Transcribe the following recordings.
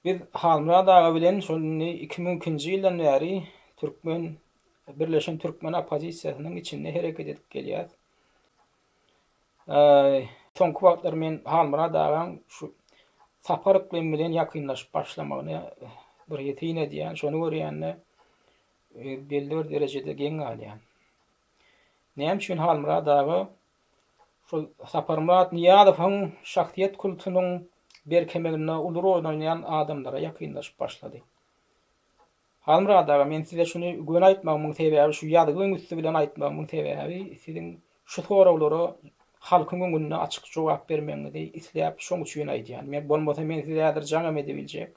Biz Halmra dağı bilen şonu 2002-nji ýyldan bäri Birleşen Türkmen opozisiýasynyň içinde hereket edip gelýär. Soňky wagtlar men Halmra dagyň şu sapar iklim bilen ýakynlaşyp başlamagyny bir ýetine diýen, şonu görýänne belli bir derejede geň alýan. Näme üçin Halmra dagy şol Saparmurat Niýazowyň şahsiýet kultunyň berkemegine uly rol oýnaýan adamlara ýakynlaşyp başlady. Halmra dagy men size şunu gün aýtmagymyň sebäbi şu ýadygyň üstü bilen aýtmagymyň sebäbi siziň şu sorawlara halkyň öňünde açyk jogap bermeňizi isläp şoň üçin aýdýan. Men bolmasa men size ýadyr jaňam edebiljek.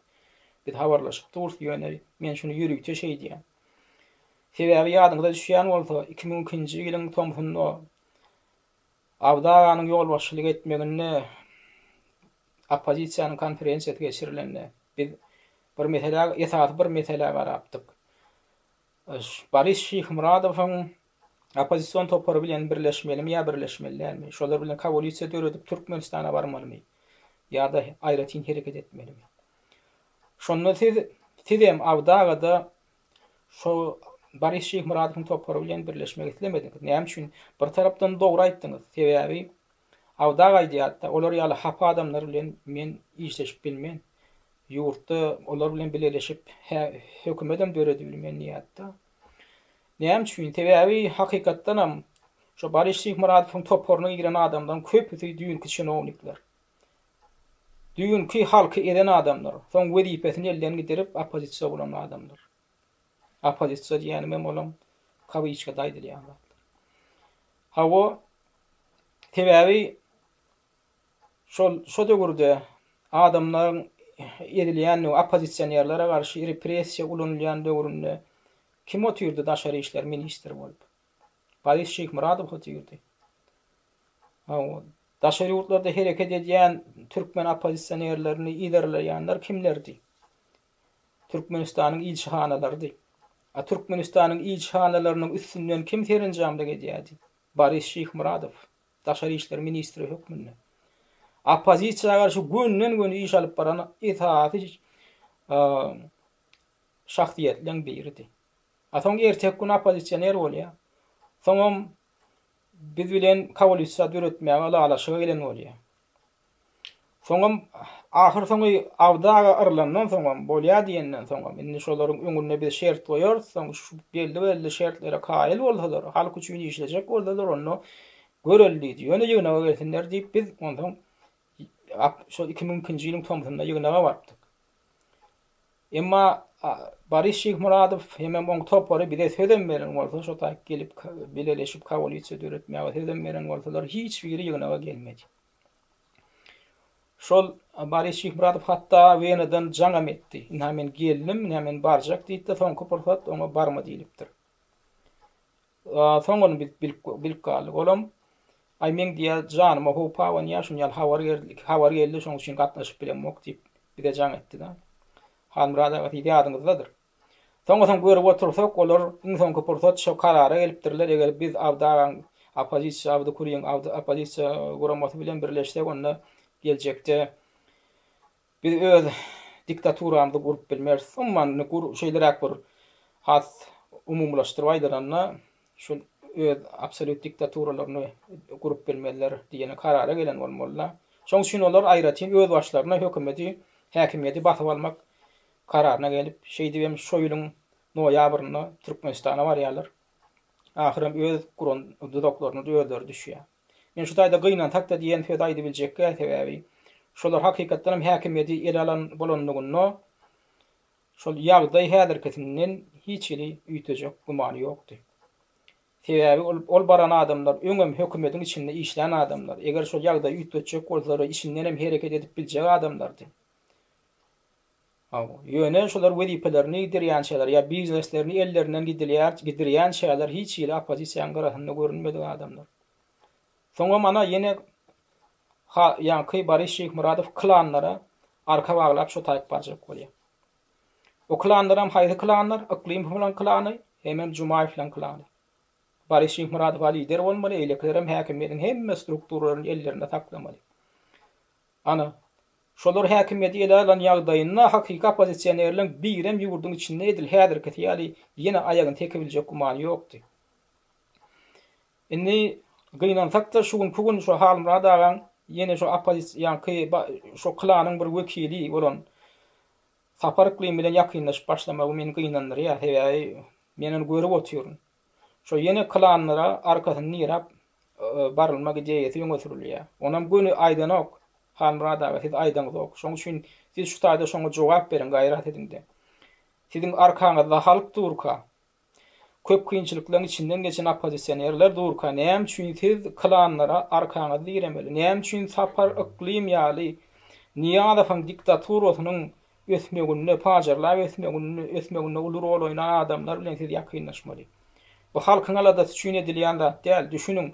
Biz habarlaşyp durdy ýöne men şunu ýürükçe şey diýen. Sebäbi ýadyňyza düşýän bolsa 2002-nji ýylyň Tomsunda Awdaganyň ýol başçylyk etmegine opozisiýanyň konferensiýasy geçirilende biz bir mesele garapdyk. Boris Şyhmuradowyň opozisiýon topary bilen birleşmelimi ýa birleşmelärmi? Şolar bilen koalisiýa döredip Türkmenistana barmalymy? Ýa-da aýratyn hereket etmelimi? Şonu sizem Awdagada şo Boris Şyhmuradowyň topary bilen birleşmek islemediniz. Näme üçin? Bir tarapdan dogry aýtdyňyz. Sebäbi Awdag aýdýatda olar ýaly hapa adamlar bilen men işleşip bilmän. Ýurtda olar bilen birleşip hökümetem döredi bilmän niýatda. Näme üçin? Sebäbi hakykatdanam şo Boris Şyhmuradowyň toparyna giren adamdan köpüsi düýünki çynownikler. Düýünki halky eden adamlar. Soň wezipesini elden giderip opozisiýa bolan adamlar. Opozisiýa diýäni men bolam kawyçka daýdylýan. Hawa sebäbi şo döwürde adamlaryň edilýän opozisiýerlere garşy repressiýa ulanylýan döwründe kim otyrdy daşary işler ministri bolup? Boris Şyhmuradow otyrdy. Hawa daşary ýurtlarda hereket edýän türkmen opozisiýerlerini iderleýänler kimlerdi? Türkmenistanyň ilçihanalardy. Türkmenistanyň ilçihanalarynyň üstünden kim serinjamda edýärdi? Boris Şyhmuradow, daşary işler ministri hökmünde. Opozisiýaga garşy günden iş alyp baran itaatçy şahsiýetleň biridi. Soň ertek gün opozisiýoner bolýar. Soňam biz bilen koalisiýa döretmäge alaşyga gelen bolýar. Soňam ahir soňy Awdaga arlandan soňam bolýar diýenden soňam indi şolaryň öňüne bir şert goýar, soň şu belli şertlere kaýyl bolsalar, halk üçin işlejek bolsalar onu göreldi diýene ýygnaga gelsinler diýip biz ondan şol 2002-nji ýylyň Tomsunda ýygnaga bardyk. Emma Boris Şyhmuradow hemem oň topary bize sözen beren bolsa şo taýyp gelip beleleşip koalisiýa döretmäge sözen beren bolsalar hiç biri ýygnaga gelmedi. Şol Boris Şyhmuradow hatda Wenadan jaňam etdi. Nämen geldim, nämen barjak diýdi, soňky pursat oňa barma diýilipdir. Soňony bilip galdyk. Olam ay men diýär janyma hopawan ýaşyn ýal hawar geldi, şoň üçin gatnaşyp bilenmok diýip bir de jaň etdi da. Halmra dagy ýadyňyzdadyr. Soňra görüp otursak, olar soňky pursat şo karara gelipdirler. Eger biz Awdagyň opozisiýa opozisiýa guramasy bilen birleşsek, onda gelecekte bir öz diktaturamyzy gurup bilmez. Umman şeyler bir has umumlaşdyryp aýdyranna şu öz absolut diktaturalarny gurup bilmezler diýene karara gelen bolmalylar. Şoň üçin olar aýratyn öz başlaryna hökümeti, häkimiýeti basyp almak kararyna gelip şey diýem şo ýylyň noýabryna Türkmenistana barýarlar. Ahyrym öz guran doklaryny özleri düşýär. Men şu taýda gynan takda diýen söz aýdy biljekkä sebäbi şolar hakykatdan hem häkimiýeti ele alan bolanlygyny şol ýagdaý häzirkisinden hiç biri üýtejek gumany ýokdy. Sebäbi ol baran adamlar öňem hökümetiň içinde işleýän adamlar. Eger şol ýagdaý üýtejek bolsalar işinden hem hereket edip biljek adamlardy. Ýöne şolar wezipelerini dirýän şeýler ýa bizneslerini ellerinden gidirýän şeýler hiç biri opozisiýanyň garasynda görünmedi adamlar. Soňra mana ýene ýa-ni Boris Şyhmuradow klanlara arka baglap şo taýyp barjak bolýar. O klanlaram haýsy klanlar? Iklim bilen klany, hemem Jumaýew bilen klany. Boris Şyhmuradow lider bolmaly, eýleklerim häkimiýetiň hemme strukturalaryny ellerinde saklamaly. Ana Şolar häkimiyet elälen ýagdaýynda hakyky opozisiýerleriniň birem ýurdun içinde edil häzirki ýaly ýene aýagyny tekebiljek gumany ýokdy. Indi gynansak da şugun şu Halmurad agaň ýene şu opozisiýa şu klanyň bir wekili bolan Sapar Iklimi bilen ýakynlaşyp başlamagy meni gynandyr ýa. Heýy, men onu görüp otyryn. Şo ýene klanlara arkasyny ýerap barylmak ideýesi ýöne sürülýär. Onam göni aýdanok Halmurad aga siz aýdanok. Şoň üçin siz şu taýda şoňa jogap berin, gaýrat edin-de. Siziň arkaňyzda halk durka. Köp kynçylyklaryň içinden geçen opozisiýerler durka. Näme üçin siz klanlara arkaňyzda ýeremeli? Näme üçin Sapar Iklimi ýaly Niýazowyň diktaturynyň ösmegünne pajarlar ösmegünne ulur olayna adamlar bilen siz ýakynlaşmaly. Bu halkyň alada düşüne edilýän zat däl. Düşünüň,